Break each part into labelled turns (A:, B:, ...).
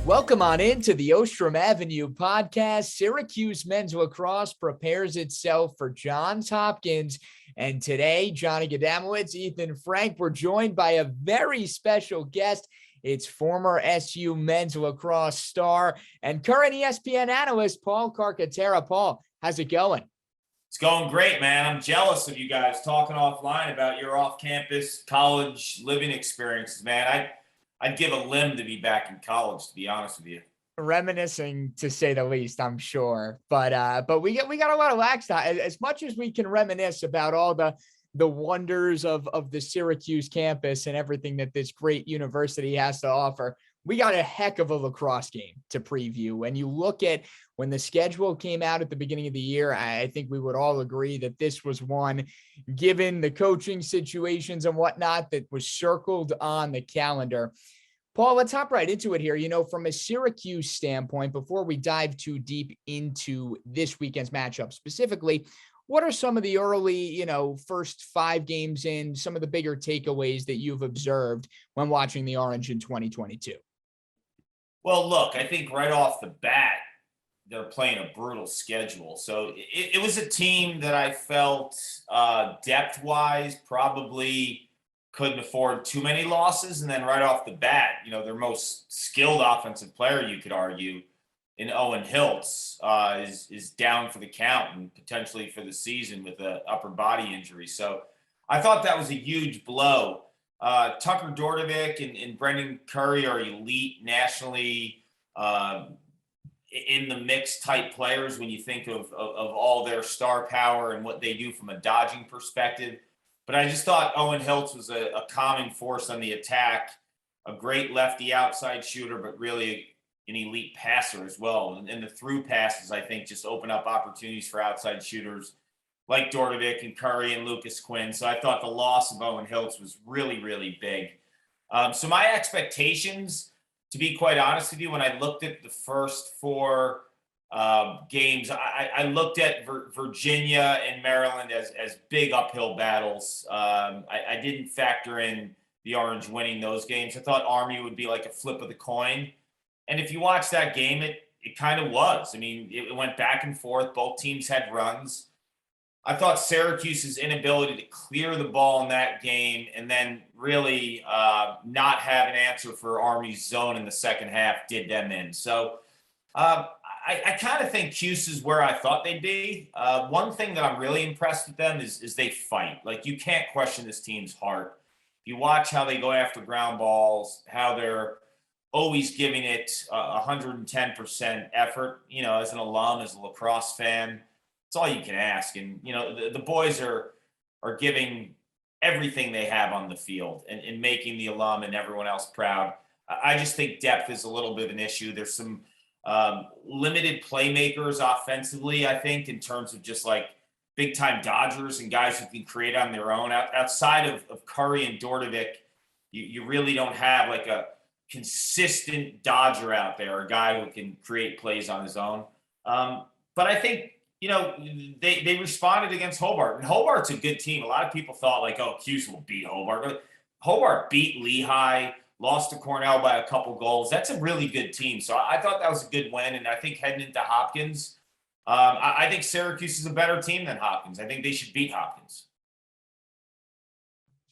A: Welcome on into the Ostrom Avenue podcast. Syracuse men's lacrosse prepares itself for Johns Hopkins. And today, Johnny Gadamowitz, Ethan Frank, we're joined by a very special guest. It's former SU men's lacrosse star and current ESPN analyst, Paul Carcaterra. Paul, how's it going?
B: It's going great, man. I'm jealous of you guys talking offline about your off-campus college living experiences, man. I'd give a limb to be back in college, to be honest with you.
A: Reminiscing, to say the least, I'm sure. But we got a lot of lax time. As much as we can reminisce about all the wonders of the Syracuse campus and everything that this great university has to offer, we got a heck of a lacrosse game to preview. When you look at when the schedule came out at the beginning of the year, I think we would all agree that this was one, given the coaching situations and whatnot, that was circled on the calendar. Paul, let's hop right into it here. You know, from a Syracuse standpoint, before we dive too deep into this weekend's matchup specifically, what are some of the early, first 5 games in, some of the bigger takeaways that you've observed when watching the Orange in 2022?
B: Well, look, I think right off the bat, they're playing a brutal schedule. So it was a team that I felt depth-wise probably couldn't afford too many losses. And then right off the bat, their most skilled offensive player, you could argue, in Owen Hiltz, is down for the count and potentially for the season with an upper body injury. So I thought that was a huge blow. Tucker Dordevic and Brendan Curry are elite nationally in the mix type players when you think of all their star power and what they do from a dodging perspective. But I just thought Owen Hiltz was a calming force on the attack, a great lefty outside shooter, but really an elite passer as well. And the through passes, I think, just open up opportunities for outside shooters like Dordevic and Curry and Lucas Quinn. So I thought the loss of Owen Hiltz was really, really big. So my expectations, to be quite honest with you, when I looked at the first 4 games, I looked at Virginia and Maryland as big uphill battles. I didn't factor in the Orange winning those games. I thought Army would be like a flip of the coin. And if you watch that game, it kind of was. I mean, it went back and forth. Both teams had runs. I thought Syracuse's inability to clear the ball in that game and then really not have an answer for Army's zone in the second half did them in. So I kind of think Cuse is where I thought they'd be. One thing that I'm really impressed with them is they fight. Like, you can't question this team's heart. If you watch how they go after ground balls, how they're always giving it 110% effort, as an alum, as a lacrosse fan. It's all you can ask. And, the boys are giving everything they have on the field and making the alum and everyone else proud. I just think depth is a little bit of an issue. There's some limited playmakers offensively, I think, in terms of just like big-time dodgers and guys who can create on their own. Outside of Curry and Dordevic, you really don't have like a consistent dodger out there, a guy who can create plays on his own. But I think, they responded against Hobart, and Hobart's a good team. A lot of people thought like, oh, Cuse will beat Hobart. But Hobart beat Lehigh, lost to Cornell by a couple goals. That's a really good team. So I thought that was a good win. And I think heading into Hopkins, I think Syracuse is a better team than Hopkins. I think they should beat Hopkins.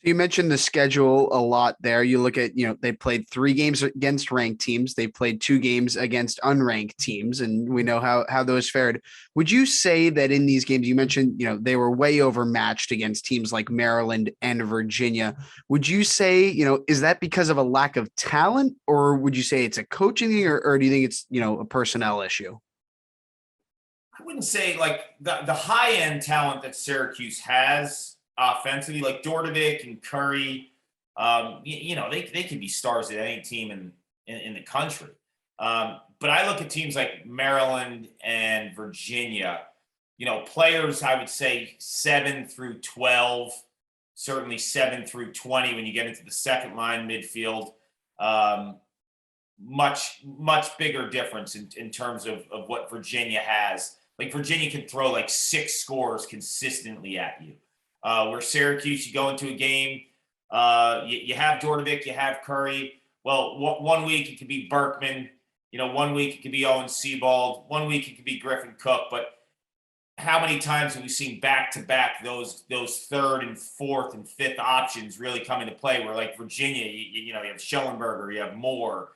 C: You mentioned the schedule a lot there. You look at, they played 3 games against ranked teams. They played 2 games against unranked teams, and we know how those fared. Would you say that in these games, you mentioned, they were way overmatched against teams like Maryland and Virginia. Would you say, is that because of a lack of talent, or would you say it's a coaching thing, or do you think it's, a personnel issue?
B: I wouldn't say like the high-end talent that Syracuse has offensively, like Dordevic and Curry, they could be stars at any team in the country. But I look at teams like Maryland and Virginia, players, I would say 7 through 12, certainly 7 through 20 when you get into the second line midfield. Much bigger difference in terms of what Virginia has. Like, Virginia can throw like 6 scores consistently at you. Where Syracuse, you go into a game, you have Dordevic, you have Curry. Well, one week it could be Berkman, 1 week it could be Owen Seabald, 1 week it could be Griffin Cook, but how many times have we seen back-to-back those third and fourth and fifth options really come into play? Where like Virginia, you have Schellenberger, you have Moore,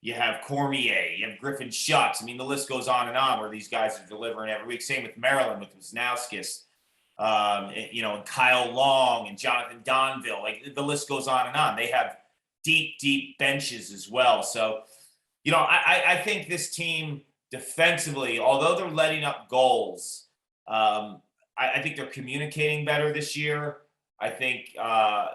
B: you have Cormier, you have Griffin Schutz. I mean, the list goes on and on where these guys are delivering every week. Same with Maryland with Wisnauskas, and Kyle Long and Jonathan Donville. Like the list goes on and on. They have deep benches as well. So, I think this team defensively, although they're letting up goals, I think they're communicating better this year. I think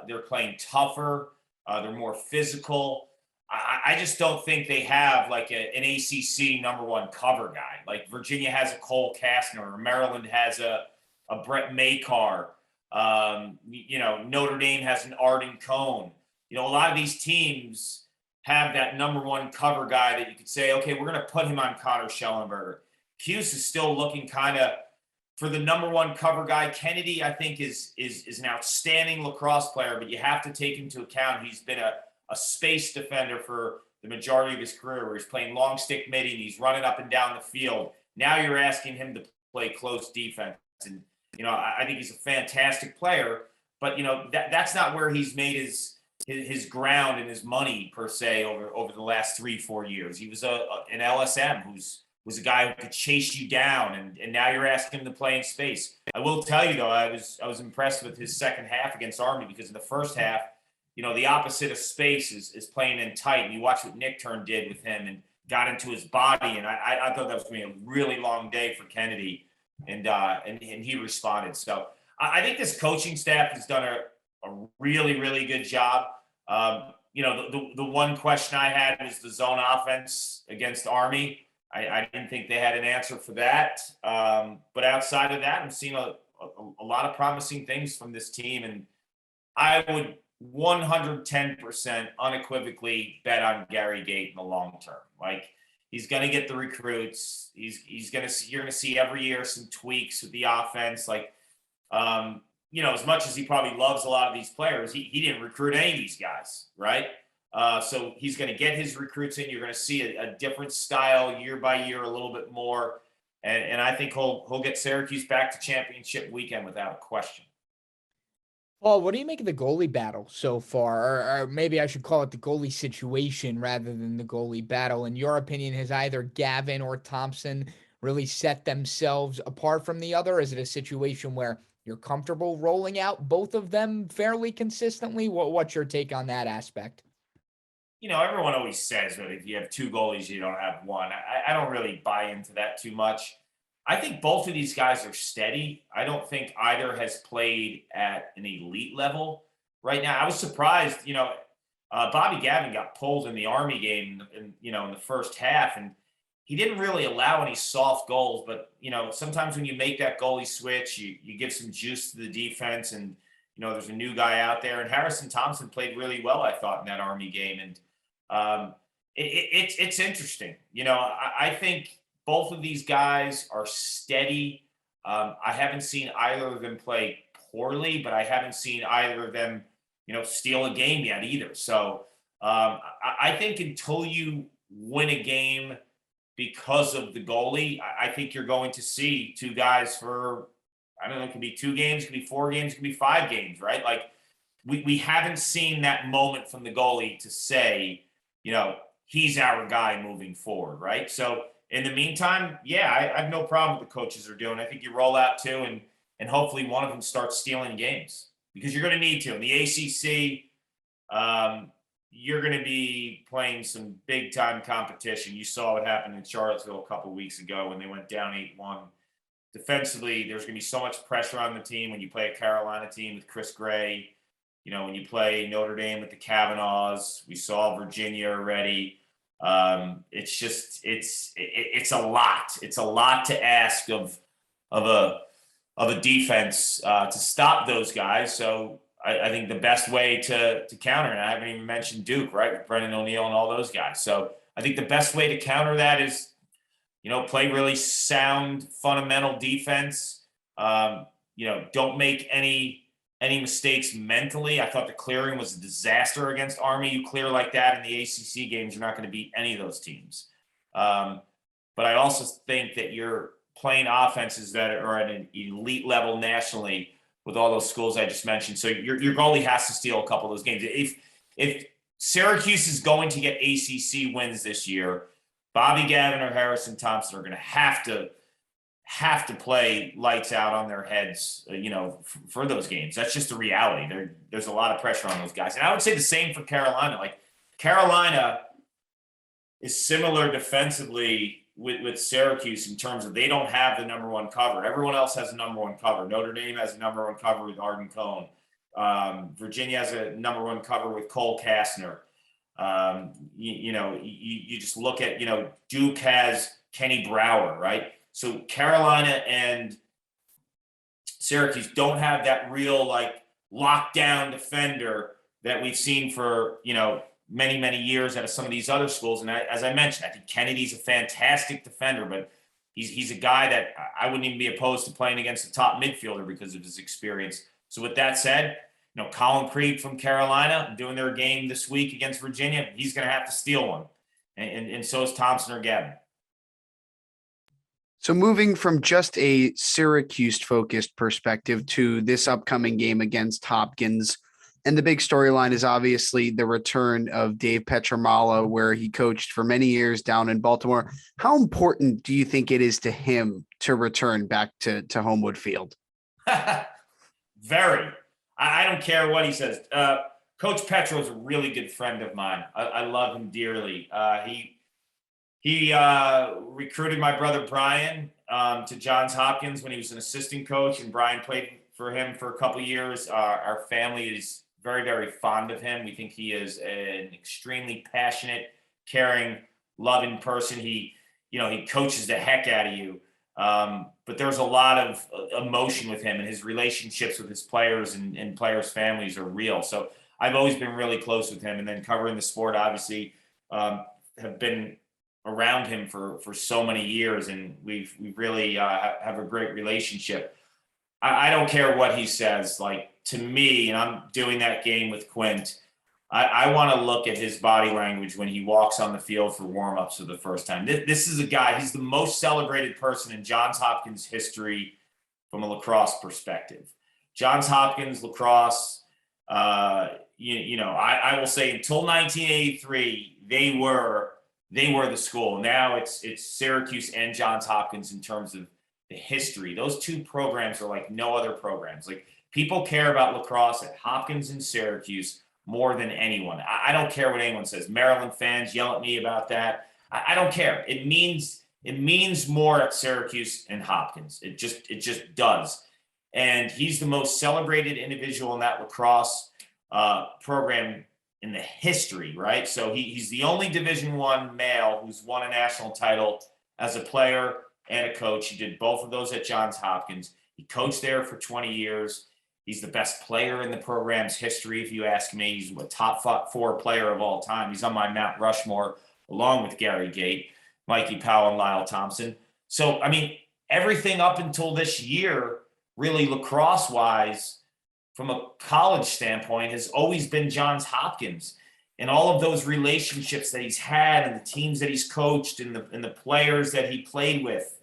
B: they're playing tougher. They're more physical. I just don't think they have like an ACC number one cover guy. Like Virginia has a Cole Kastner, or Maryland has a Brett Makar. Notre Dame has an Arden Cohn. A lot of these teams have that number one cover guy that you could say, okay, we're going to put him on Connor Schellenberger. Cuse is still looking kind of for the number one cover guy. Kennedy, I think, is an outstanding lacrosse player, but you have to take into account he's been a space defender for the majority of his career, where he's playing long stick midi and he's running up and down the field. Now you're asking him to play close defense. And, I think he's a fantastic player, but, that's not where he's made his ground and his money per se over the last 3-4 years. He was an LSM was a guy who could chase you down, and now you're asking him to play in space. I will tell you though, I was impressed with his second half against Army, because in the first half, the opposite of space is playing in tight. And you watch what Nick Turn did with him and got into his body, and I thought that was going to be a really long day for Kennedy, and he responded. So I think this coaching staff has done a really, really good job. The one question I had was the zone offense against Army. I didn't think they had an answer for that. But outside of that, I'm seeing a lot of promising things from this team. And I would 110% unequivocally bet on Gary Gait in the long term. Like, he's going to get the recruits. You're going to see every year some tweaks with the offense. Like, as much as he probably loves a lot of these players, he didn't recruit any of these guys, right? So he's going to get his recruits in. You're going to see a different style year by year, a little bit more. And I think he'll get Syracuse back to championship weekend without a question.
A: Paul, what do you make of the goalie battle so far? Or maybe I should call it the goalie situation rather than the goalie battle. In your opinion, has either Gavin or Thompson really set themselves apart from the other? Is it a situation where you're comfortable rolling out both of them fairly consistently? What's your take on that aspect?
B: Everyone always says that if you have two goalies, you don't have one. I don't really buy into that too much. I think both of these guys are steady. I don't think either has played at an elite level right now. I was surprised, Bobby Gavin got pulled in the Army game in the first half, and he didn't really allow any soft goals. But, sometimes when you make that goalie switch, you give some juice to the defense, and, there's a new guy out there. And Harrison Thompson played really well, I thought, in that Army game. And it's interesting. I think both of these guys are steady. I haven't seen either of them play poorly, but I haven't seen either of them, steal a game yet either. So I think until you win a game because of the goalie, I think you're going to see two guys for, I don't know, it could be 2 games, it could be 4 games, it could be 5 games, right? Like we haven't seen that moment from the goalie to say, he's our guy moving forward, right? So in the meantime, I have no problem with the coaches are doing. I think you roll out 2 and hopefully one of them starts stealing games, because you're going to need to. In the ACC, you're going to be playing some big-time competition. You saw what happened in Charlottesville a couple of weeks ago when they went down 8-1. Defensively, there's going to be so much pressure on the team when you play a Carolina team with Chris Gray. When you play Notre Dame with the Kavanaughs. We saw Virginia already. It's just it's a lot. It's a lot to ask of a defense to stop those guys. So I think the best way to counter, and I haven't even mentioned Duke, right, with Brendan O'Neill and all those guys. So I think the best way to counter that is, play really sound fundamental defense. Don't make any mistakes mentally. I thought the clearing was a disaster against Army. You clear like that in the ACC games, you're not going to beat any of those teams. But I also think that you're playing offenses that are at an elite level nationally with all those schools I just mentioned. So your goalie has to steal a couple of those games. If Syracuse is going to get ACC wins this year, Bobby Gavin or Harrison Thompson are going to have to play lights out on their heads, for those games. That's just the reality. There's a lot of pressure on those guys. And I would say the same for Carolina. Like, Carolina is similar defensively with Syracuse in terms of they don't have the number one cover. Everyone else has a number one cover. Notre Dame has a number one cover with Arden Cohn. Virginia has a number one cover with Cole Kastner. You just look at, Duke has Kenny Brower, right? So Carolina and Syracuse don't have that real lockdown defender that we've seen for, many, many years out of some of these other schools. And as I mentioned, I think Kennedy's a fantastic defender, but he's a guy that I wouldn't even be opposed to playing against a top midfielder because of his experience. So with that said, Colin Krieg from Carolina doing their game this week against Virginia, he's going to have to steal one. And so is Thompson or Gavin.
C: So moving from just a Syracuse-focused perspective to this upcoming game against Hopkins, and the big storyline is obviously the return of Dave Pietramala, where he coached for many years down in Baltimore. How important do you think it is to him to return back to Homewood Field?
B: Very. I don't care what he says. Coach Petro is a really good friend of mine. I love him dearly. He recruited my brother Brian to Johns Hopkins when he was an assistant coach, and Brian played for him for a couple of years. Our family is very, very fond of him. We think he is an extremely passionate, caring, loving person. He coaches the heck out of you. But there's a lot of emotion with him, and his relationships with his players and players' families are real. So I've always been really close with him, and then covering the sport, obviously, have been around him for so many years, and we've really have a great relationship. I don't care what he says. To me, and I'm doing that game with Quint, I want to look at his body language when he walks on the field for warm-ups for the first time. This is a guy, he's the most celebrated person in Johns Hopkins history from a lacrosse perspective. Johns Hopkins lacrosse, I will say until 1983, they were the school. Now it's Syracuse and Johns Hopkins in terms of the history. Those two programs are like no other programs. People care about lacrosse at Hopkins and Syracuse more than anyone. I don't care what anyone says. Maryland fans yell at me about that. I don't care. It means more at Syracuse and Hopkins. It just does. And he's the most celebrated individual in that lacrosse program in the history, right? So he's the only Division I male who's won a national title as a player and a coach. He did both of those at Johns Hopkins. He coached there for 20 years. He's the best player in the program's history, if you ask me. He's a top 4 player of all time. He's on my Mount Rushmore, along with Gary Gait, Mikey Powell, and Lyle Thompson. So, everything up until this year, really lacrosse-wise, from a college standpoint, has always been Johns Hopkins. And all of those relationships that he's had and the teams that he's coached and the players that he played with.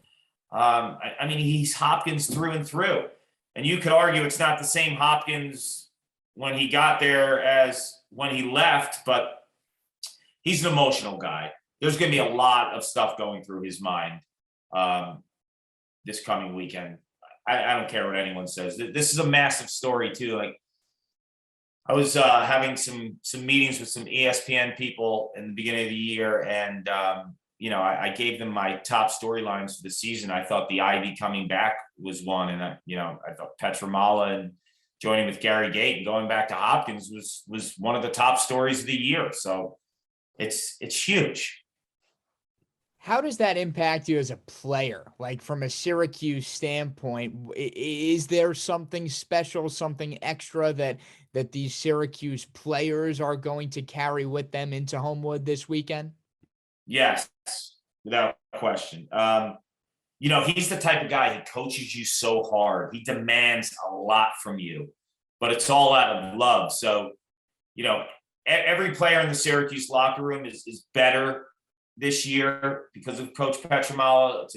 B: He's Hopkins through and through. And you could argue it's not the same Hopkins when he got there as when he left, but he's an emotional guy. There's going to be a lot of stuff going through his mind this coming weekend. I don't care what anyone says. This is a massive story too. I was having some meetings with some ESPN people in the beginning of the year, and I gave them my top storylines for the season. I thought the Ivy coming back was one, and I thought Pietramala and joining with Gary Gait and going back to Hopkins was one of the top stories of the year. So it's huge.
A: How does that impact you as a player? From a Syracuse standpoint, is there something special, something extra that these Syracuse players are going to carry with them into Homewood this weekend?
B: Yes, without question. He's the type of guy, he coaches you so hard. He demands a lot from you, but it's all out of love. So, every player in the Syracuse locker room is better this year because of Coach Pietramala.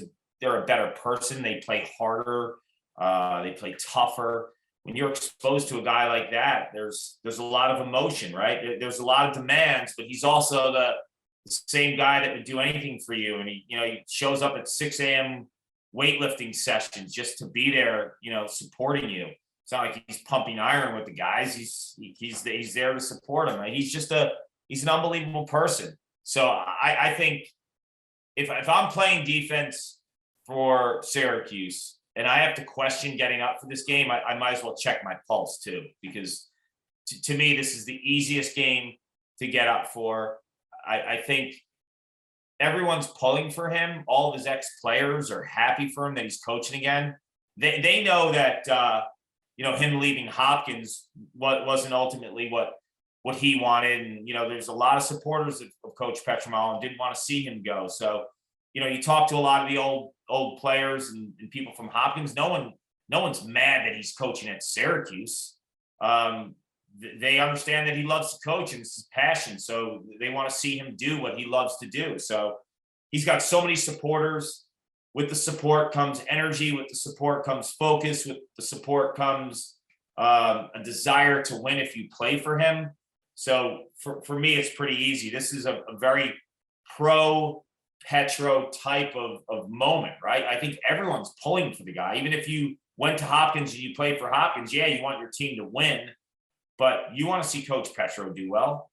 B: They're a better person. They play harder. They play tougher. When you're exposed to a guy like that, there's a lot of emotion, right? There's a lot of demands, but he's also the same guy that would do anything for you. And he shows up at 6 a.m. weightlifting sessions just to be there, supporting you. It's not like he's pumping iron with the guys. He's there to support them. Right? He's an unbelievable person. So I think if I'm playing defense for Syracuse and I have to question getting up for this game, I might as well check my pulse too, because to me, this is the easiest game to get up for. I think everyone's pulling for him. All of his ex-players are happy for him that he's coaching again. They know that, him leaving Hopkins wasn't ultimately what he wanted. And, there's a lot of supporters of Coach Pietramala and didn't want to see him go. So, you talk to a lot of the old players and people from Hopkins. No one's mad that he's coaching at Syracuse. They understand that he loves to coach and it's his passion. So they want to see him do what he loves to do. So he's got so many supporters. With the support comes energy. With the support comes focus. With the support comes a desire to win if you play for him. So for me, it's pretty easy. This is a very pro Petro type of moment, right? I think everyone's pulling for the guy. Even if you went to Hopkins and you played for Hopkins, yeah, you want your team to win, but you want to see Coach Petro do well.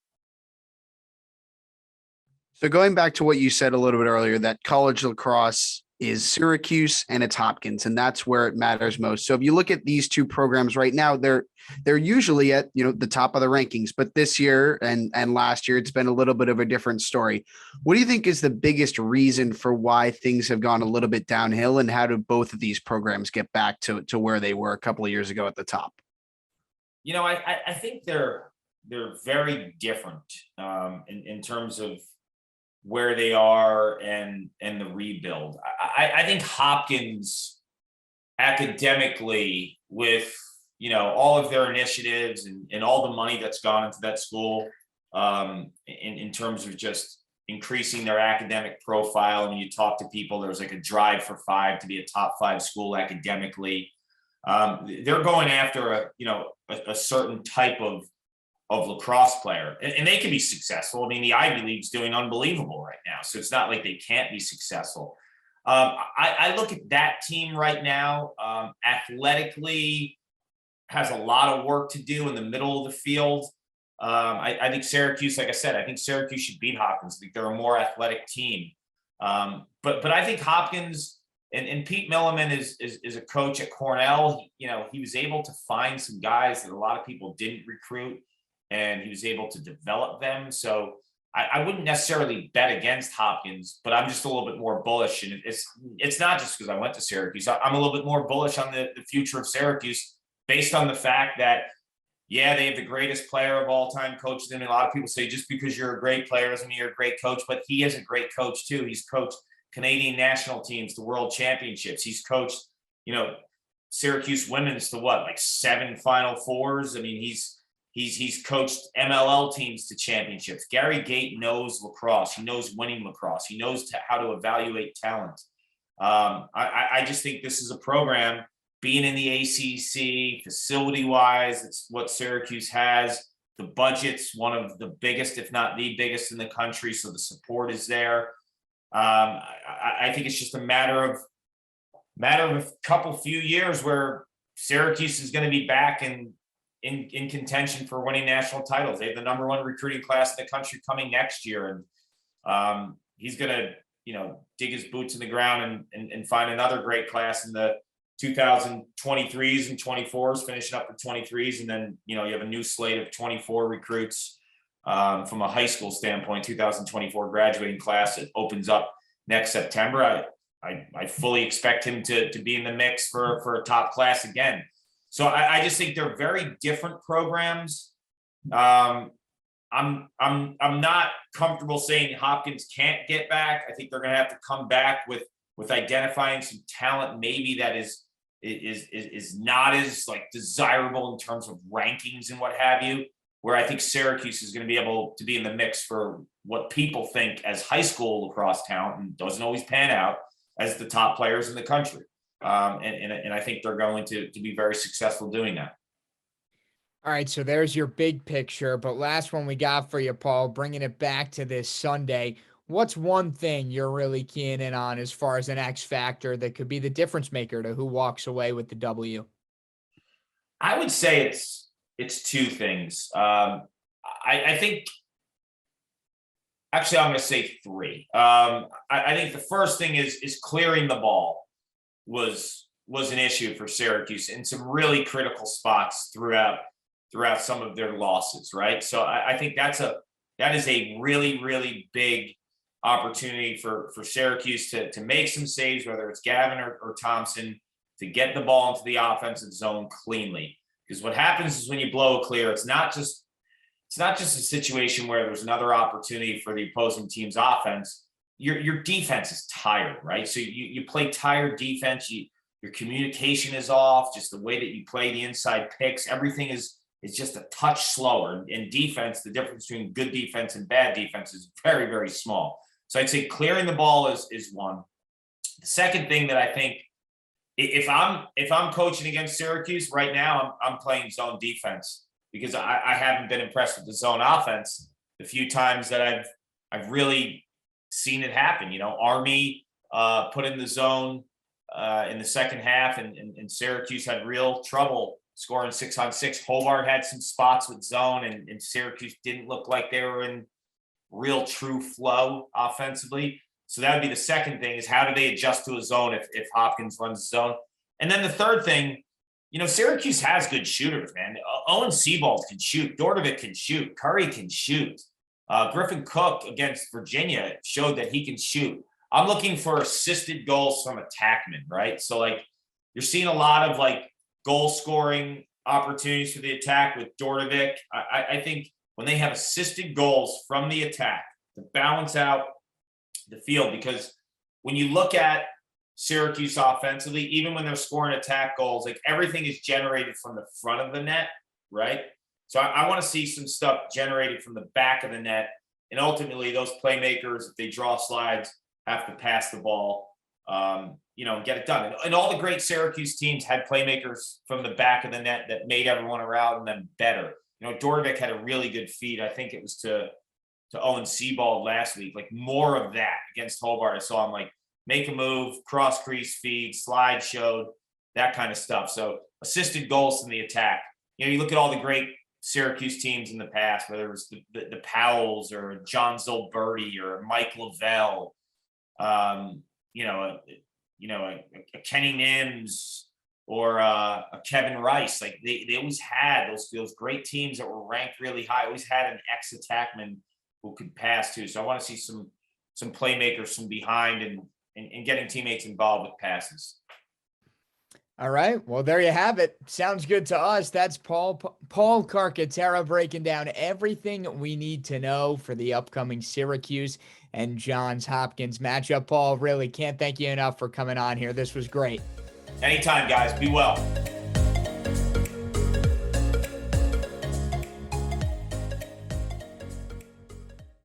C: So going back to what you said a little bit earlier, that college lacrosse is Syracuse and it's Hopkins, and that's where it matters most. So if you look at these two programs right now, they're usually at the top of the rankings, but this year and last year it's been a little bit of a different story. What do you think is the biggest reason for why things have gone a little bit downhill, and how do both of these programs get back to where they were a couple of years ago at the top?
B: I think they're very different in terms of where they are and the rebuild. I think Hopkins academically, with all of their initiatives and all the money that's gone into that school, in terms of just increasing their academic profile. And you talk to people, there's like a drive for 5 to be a top 5 school academically. They're going after a certain type of lacrosse player, and they can be successful. I mean, the Ivy League's doing unbelievable right now, so it's not like they can't be successful. I look at that team right now, athletically has a lot of work to do in the middle of the field. I think Syracuse, like I said, I think Syracuse should beat Hopkins. I think they're a more athletic team. But I think Hopkins and Pete Milliman is a coach at Cornell. He was able to find some guys that a lot of people didn't recruit, and he was able to develop them. So I wouldn't necessarily bet against Hopkins, but I'm just a little bit more bullish. And it's not just because I went to Syracuse. I'm a little bit more bullish on the future of Syracuse based on the fact that, yeah, they have the greatest player of all time coaching them. And a lot of people say just because you're a great player doesn't mean you're a great coach, but he is a great coach too. He's coached Canadian national teams to world championships. He's coached, Syracuse women's to 7 Final Fours. I mean, he's coached MLL teams to championships. Gary Gait knows lacrosse. He knows winning lacrosse. He knows how to evaluate talent. I just think this is a program, being in the ACC, facility-wise, it's what Syracuse has. The budget's one of the biggest, if not the biggest in the country, so the support is there. I think it's just a matter of a few years where Syracuse is going to be back in contention for winning national titles. They have the number 1 recruiting class in the country coming next year. And he's going to, dig his boots in the ground and find another great class in the 2023s and 24s, finishing up with 23s. And then, you have a new slate of 24 recruits from a high school standpoint, 2024 graduating class that opens up next September. I fully expect him to be in the mix for a top class again. So I just think they're very different programs. I'm not comfortable saying Hopkins can't get back. I think they're going to have to come back with identifying some talent, maybe that is not as desirable in terms of rankings and what have you. where I think Syracuse is going to be able to be in the mix for what people think as high school lacrosse talent, and doesn't always pan out, as the top players in the country. And I think they're going to be very successful doing that.
A: All right, so there's your big picture, but last one we got for you, Paul, bringing it back to this Sunday. What's one thing you're really keying in on as far as an X factor that could be the difference maker to who walks away with the W?
B: I would say it's two things. I think, actually, I'm going to say three. I think the first thing is clearing the ball was an issue for Syracuse in some really critical spots throughout some of their losses, right? So I think that is a really, really big opportunity for Syracuse to make some saves, whether it's Gavin or Thompson, to get the ball into the offensive zone cleanly. Because what happens is when you blow a clear, it's not just a situation where there's another opportunity for the opposing team's offense. Your defense is tired, right? So you play tired defense. Your communication is off. Just the way that you play the inside picks, everything is just a touch slower. In defense, the difference between good defense and bad defense is very, very small. So I'd say clearing the ball is one. The second thing that I think, if I'm coaching against Syracuse right now, I'm playing zone defense, because I haven't been impressed with the zone offense the few times that I've really seen it happen. Army put in the zone in the second half, and Syracuse had real trouble scoring 6-on-6. Hobart had some spots with zone, and Syracuse didn't look like they were in real true flow offensively. So that would be the second thing, is how do they adjust to a zone if Hopkins runs the zone? And then the third thing, Syracuse has good shooters, man. Owen Seabold can shoot. Dordovic can shoot. Curry can shoot. Griffin Cook against Virginia showed that he can shoot. I'm looking for assisted goals from attackmen, right? So, you're seeing a lot of, goal scoring opportunities for the attack with Dordovic. I think when they have assisted goals from the attack to balance out the field, because when you look at Syracuse offensively, even when they're scoring attack goals, everything is generated from the front of the net, right? So I want to see some stuff generated from the back of the net, and ultimately those playmakers, if they draw slides, have to pass the ball, and get it done. And all the great Syracuse teams had playmakers from the back of the net that made everyone around them better. Dordovic had a really good feed. I think it was to Owen Seabold last week. More of that against Hobart. I saw him make a move, cross crease feed, slide showed, that kind of stuff. So assisted goals from the attack. You look at all the great Syracuse teams in the past, whether it was the Powells or John Zolberti or Mike Lavelle, a Kenny Nims or a Kevin Rice. They always had those great teams that were ranked really high, always had an ex-attackman who could pass too. So I want to see some playmakers from behind and getting teammates involved with passes.
A: All right. Well, there you have it. Sounds good to us. That's Paul Carcaterra breaking down everything we need to know for the upcoming Syracuse and Johns Hopkins matchup. Paul, really can't thank you enough for coming on here. This was great.
B: Anytime, guys. Be well.